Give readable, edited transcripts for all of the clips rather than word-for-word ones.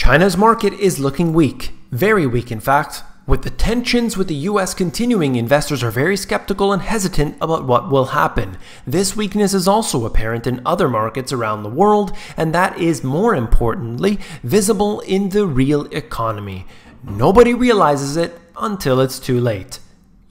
China's market is looking weak, very weak in fact. With the tensions with the US continuing, investors are very skeptical and hesitant about what will happen. This weakness is also apparent in other markets around the world, and that is, more importantly, visible in the real economy. Nobody realizes it until it's too late.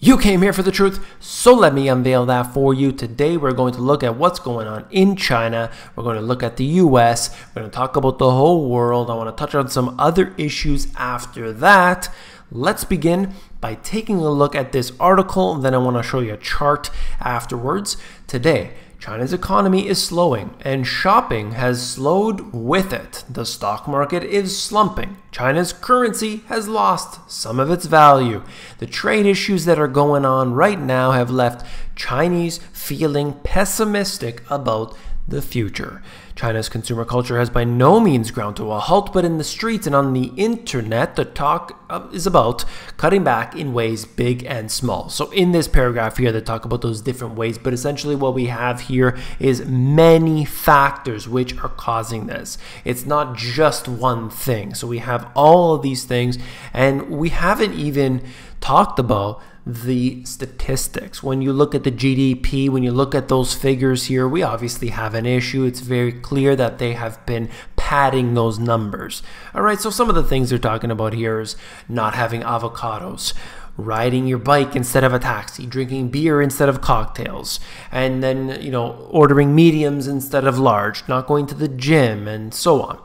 You came here for the truth, so let me unveil that for you. Today we're going to look at what's going on in China. We're going to look at the US. We're going to talk about the whole world. I want to touch on some other issues after that. Let's begin by taking a look at this article. Then I want to show you a chart afterwards. Today, China's economy is slowing and shopping has slowed with it. The stock market is slumping. China's currency has lost some of its value. The trade issues that are going on right now have left Chinese feeling pessimistic about the future. China's consumer culture has by no means ground to a halt, but in the streets and on the internet, the talk is about cutting back in ways big and small. So in this paragraph here, they talk about those different ways, but essentially what we have here is many factors which are causing this. It's not just one thing. So we have all of these things, and we haven't even talked about the statistics. When you look at the GDP, when you look at those figures here, we obviously have an issue. It's very clear that they have been padding those numbers. All right, so some of the things they're talking about here is not having avocados, riding your bike instead of a taxi, drinking beer instead of cocktails, and then, ordering mediums instead of large, not going to the gym, and so on.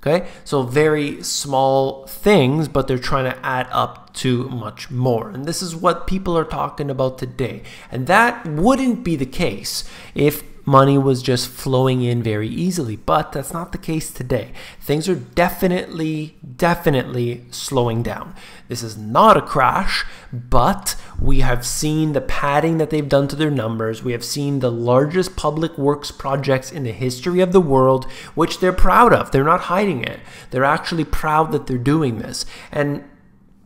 Okay, so very small things, but they're trying to add up to much more. And this is what people are talking about today. And that wouldn't be the case if money was just flowing in very easily, but that's not the case today. Things are definitely slowing down. This is not a crash, but we have seen the padding that they've done to their numbers. We have seen the largest public works projects in the history of the world, which they're proud of. They're not hiding it. They're actually proud that they're doing this. And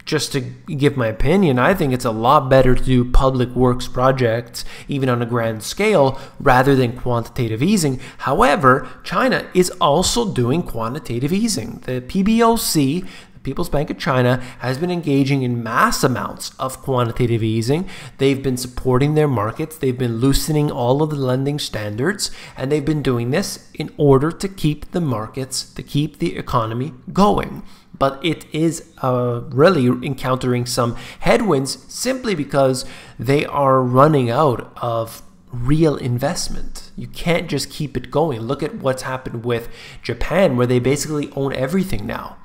just to give my opinion, I think it's a lot better to do public works projects, even on a grand scale, rather than quantitative easing. However, China is also doing quantitative easing. The PBOC, the People's Bank of China, has been engaging in mass amounts of quantitative easing. They've been supporting their markets. They've been loosening all of the lending standards, and they've been doing this in order to keep the markets, to keep the economy going. But it is really encountering some headwinds simply because they are running out of real investment. You can't just keep it going. Look at what's happened with Japan, where they basically own everything now.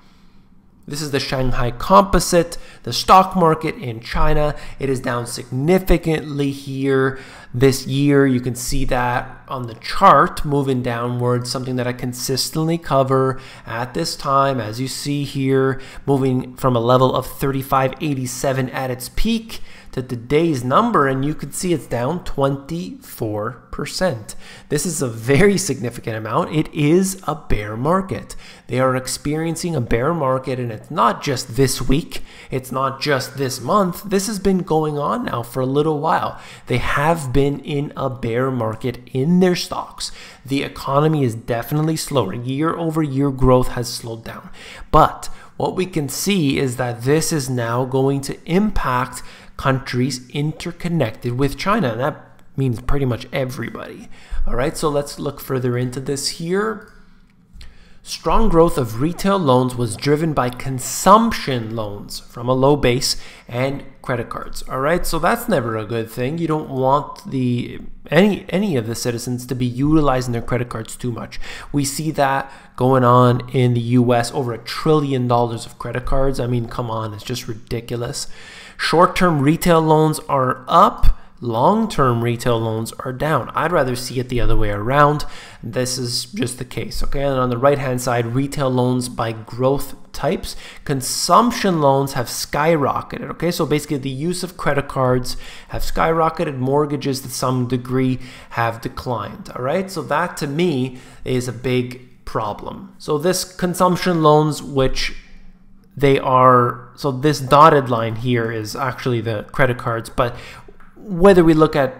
This is the Shanghai Composite, the stock market in China. It is down significantly here this year. You can see that on the chart moving downwards, something that I consistently cover at this time. As you see here, moving from a level of 35.87 at its peak to today's number, and you can see it's down 24%. This is a very significant amount. It is a bear market. They are experiencing a bear market, and it's not just this week. It's not just this month. This has been going on now for a little while. They have been in a bear market in their stocks. The economy is definitely slower. Year-over-year growth has slowed down. But what we can see is that this is now going to impact countries interconnected with China, and that means pretty much everybody. All right, so let's look further into this here. Strong growth of retail loans was driven by consumption loans from a low base and credit cards. All right, so that's never a good thing. You don't want any of the citizens to be utilizing their credit cards too much. We see that going on in the US, over $1 trillion of credit cards. I mean, come on, it's just ridiculous. Short-term retail loans are up. Long-term retail loans are down. I'd rather see it the other way around. This is just the case, okay? And on the right-hand side, retail loans by growth types. Consumption loans have skyrocketed, okay? So basically the use of credit cards have skyrocketed. Mortgages to some degree have declined, all right? So that to me is a big problem. So this consumption loans, which they are, so this dotted line here is actually the credit cards, but whether we look at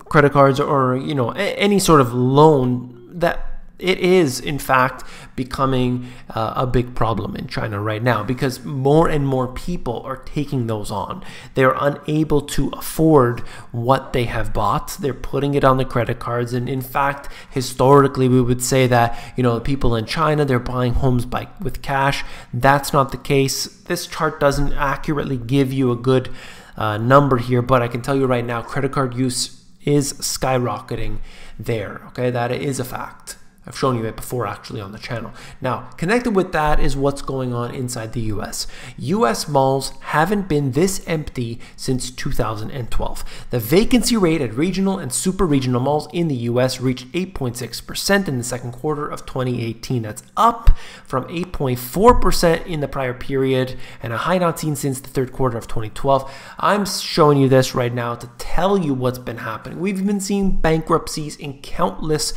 credit cards or any sort of loan, that It is, in fact, becoming a big problem in China right now because more and more people are taking those on. They're unable to afford what they have bought. They're putting it on the credit cards. And in fact, historically, we would say that, people in China, they're buying homes with cash. That's not the case. This chart doesn't accurately give you a good number here, but I can tell you right now, credit card use is skyrocketing there. Okay, that is a fact. I've shown you it before actually on the channel. Now, connected with that is what's going on inside the US. US malls haven't been this empty since 2012. The vacancy rate at regional and super regional malls in the US reached 8.6% in the second quarter of 2018. That's up from 8.4% in the prior period and a high not seen since the third quarter of 2012. I'm showing you this right now to tell you what's been happening. We've been seeing bankruptcies in countless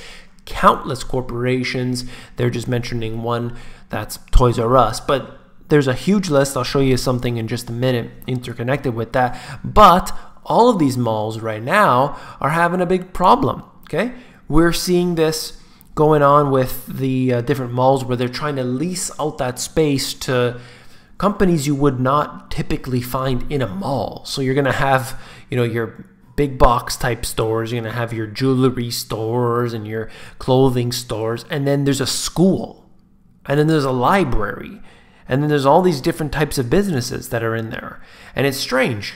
corporations. They're just mentioning one, that's Toys R Us, but there's a huge list. I'll show you something in just a minute interconnected with that. But all of these malls right now are having a big problem. Okay, we're seeing this going on with the different malls where they're trying to lease out that space to companies you would not typically find in a mall. So you're going to have, your big box type stores, you're going to have your jewelry stores and your clothing stores, and then there's a school, and then there's a library, and then there's all these different types of businesses that are in there. And it's strange.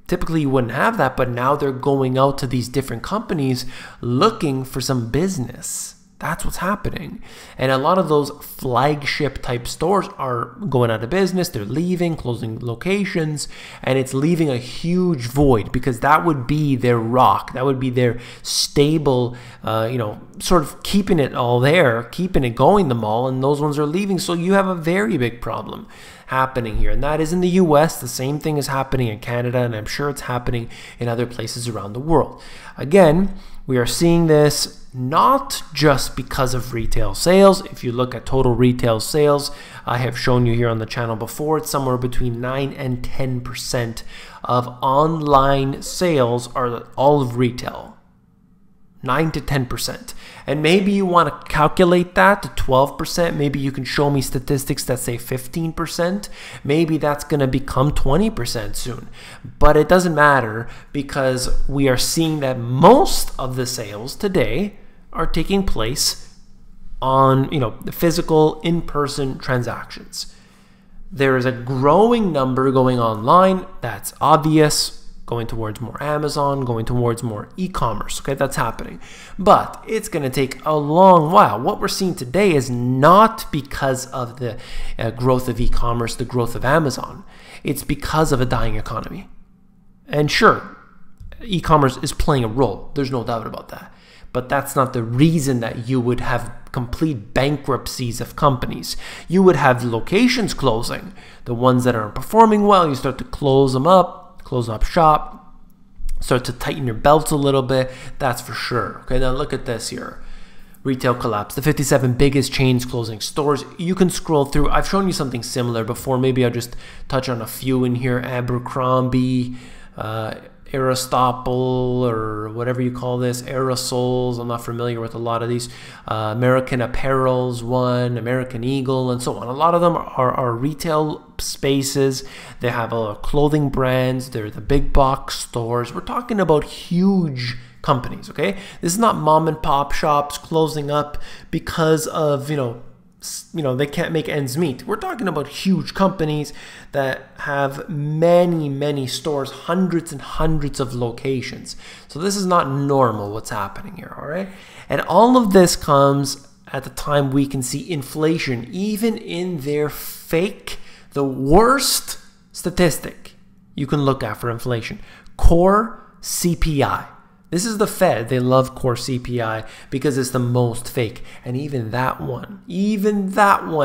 Typically you wouldn't have that, but now they're going out to these different companies looking for some business. That's what's happening. And a lot of those flagship type stores are going out of business. They're leaving, closing locations, and it's leaving a huge void because that would be their rock. That would be their stable, sort of keeping it all there, keeping it going, the mall, and those ones are leaving. So you have a very big problem happening here. And that is in the US. The same thing is happening in Canada, and I'm sure it's happening in other places around the world. Again, we are seeing this not just because of retail sales. If you look at total retail sales, I have shown you here on the channel before, it's somewhere between 9 and 10% of online sales are all of retail. 9 to 10%. And maybe you want to calculate that to 12%. Maybe you can show me statistics that say 15%. Maybe that's going to become 20% soon. But it doesn't matter because we are seeing that most of the sales today are taking place on, the physical in-person transactions. There is a growing number going online. That's obvious. Going towards more Amazon, going towards more e-commerce. Okay, that's happening. But it's going to take a long while. What we're seeing today is not because of the growth of e-commerce, the growth of Amazon. It's because of a dying economy. And sure, e-commerce is playing a role. There's no doubt about that. But that's not the reason that you would have complete bankruptcies of companies. You would have locations closing. The ones that aren't performing well, you start to close them up. Close up shop, start to tighten your belts a little bit, that's for sure. Okay, now look at this here. Retail collapse, the 57 biggest chains closing stores. You can scroll through. I've shown you something similar before. Maybe I'll just touch on a few in here. Abercrombie, Aristotle, or whatever you call this, Aerosols. I'm not familiar with a lot of these. American Apparel's one, American Eagle, and so on. A lot of them are retail spaces. They have clothing brands. They're the big box stores. We're talking about huge companies, okay? This is not mom and pop shops closing up because of, they can't make ends meet. We're talking about huge companies that have many stores, hundreds and hundreds of locations. So this is not normal what's happening here, all right? And all of this comes at the time we can see inflation, even in their fake, the worst statistic you can look at for inflation, core CPI. This is the Fed. They love core CPI because it's the most fake. And even that one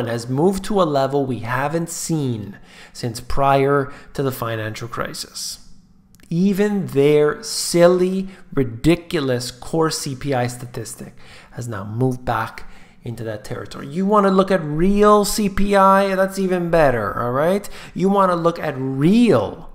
has moved to a level we haven't seen since prior to the financial crisis. Even their silly, ridiculous core CPI statistic has now moved back into that territory. You want to look at real CPI? That's even better, all right? You want to look at real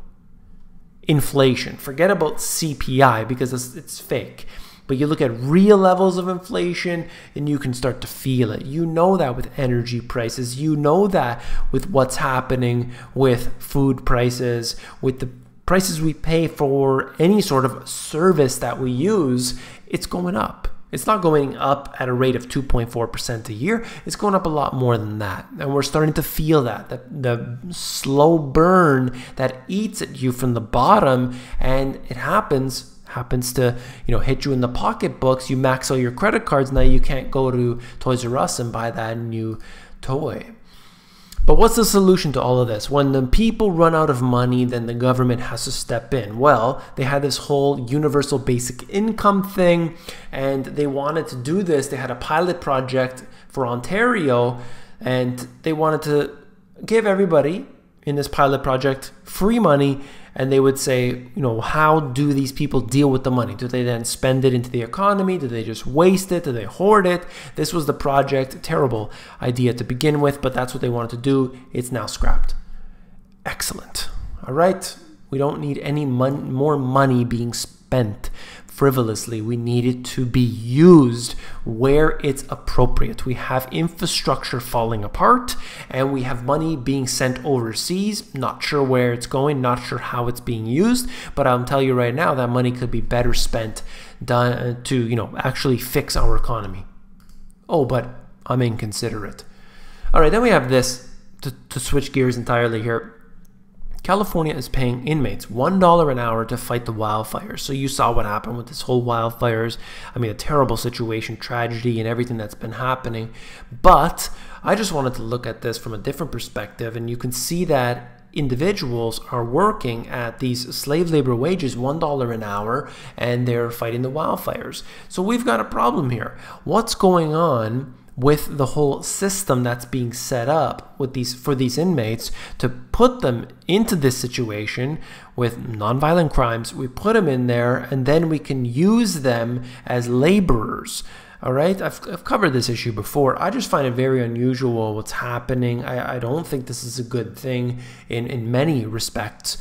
inflation. Forget about CPI because it's fake. But you look at real levels of inflation and you can start to feel it. You know that with energy prices. You know that with what's happening with food prices, with the prices we pay for any sort of service that we use. It's going up. It's not going up at a rate of 2.4% a year. It's going up a lot more than that. And we're starting to feel that, the slow burn that eats at you from the bottom. And it happens to, hit you in the pocketbooks. You max out your credit cards. Now you can't go to Toys R Us and buy that new toy. But what's the solution to all of this? When the people run out of money, then the government has to step in. Well, they had this whole universal basic income thing, and they wanted to do this. They had a pilot project for Ontario, and they wanted to give everybody in this pilot project free money. And they would say, how do these people deal with the money? Do they then spend it into the economy? Do they just waste it? Do they hoard it? This was the project. Terrible idea to begin with, but that's what they wanted to do. It's now scrapped. Excellent. All right. We don't need any more money being spent frivolously. We need it to be used where it's appropriate. We have infrastructure falling apart, and we have money being sent overseas. Not sure where it's going, not sure how it's being used, but I'll tell you right now that money could be better spent to actually fix our economy. Oh, but I'm inconsiderate. All right, then we have this to switch gears entirely here. California is paying inmates $1 an hour to fight the wildfires. So you saw what happened with this whole wildfires. I mean, a terrible situation, tragedy, and everything that's been happening. But I just wanted to look at this from a different perspective, and you can see that individuals are working at these slave labor wages, $1 an hour, and they're fighting the wildfires. So we've got a problem here. What's going on with the whole system that's being set up for these inmates to put them into this situation with nonviolent crimes? We put them in there, and then we can use them as laborers. All right, I've covered this issue before. I just find it very unusual what's happening. I don't think this is a good thing in many respects.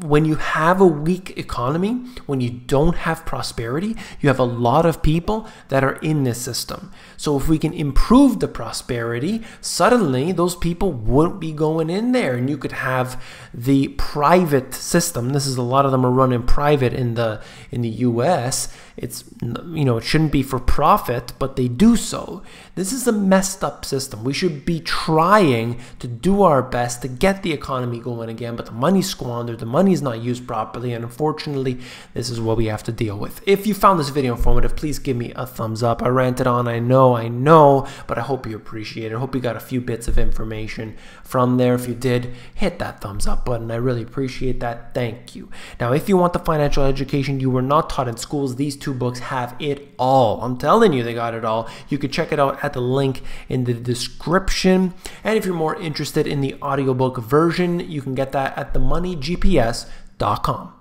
When you have a weak economy, when you don't have prosperity, you have a lot of people that are in this system. So if we can improve the prosperity, suddenly those people wouldn't be going in there, and you could have the private system. This is a lot of them are running private in the US. It's it shouldn't be for profit, but they do so. This is a messed up system. We should be trying to do our best to get the economy going again, but the money's squandered, the money's not used properly, and unfortunately, this is what we have to deal with. If you found this video informative, please give me a thumbs up. I ranted on, I know, but I hope you appreciate it. I hope you got a few bits of information from there. If you did, hit that thumbs up button. I really appreciate that. Thank you. Now, if you want the financial education you were not taught in schools, these two books have it all. I'm telling you, they got it all. You can check it out at the link in the description. And if you're more interested in the audiobook version, you can get that at themoneygps.com.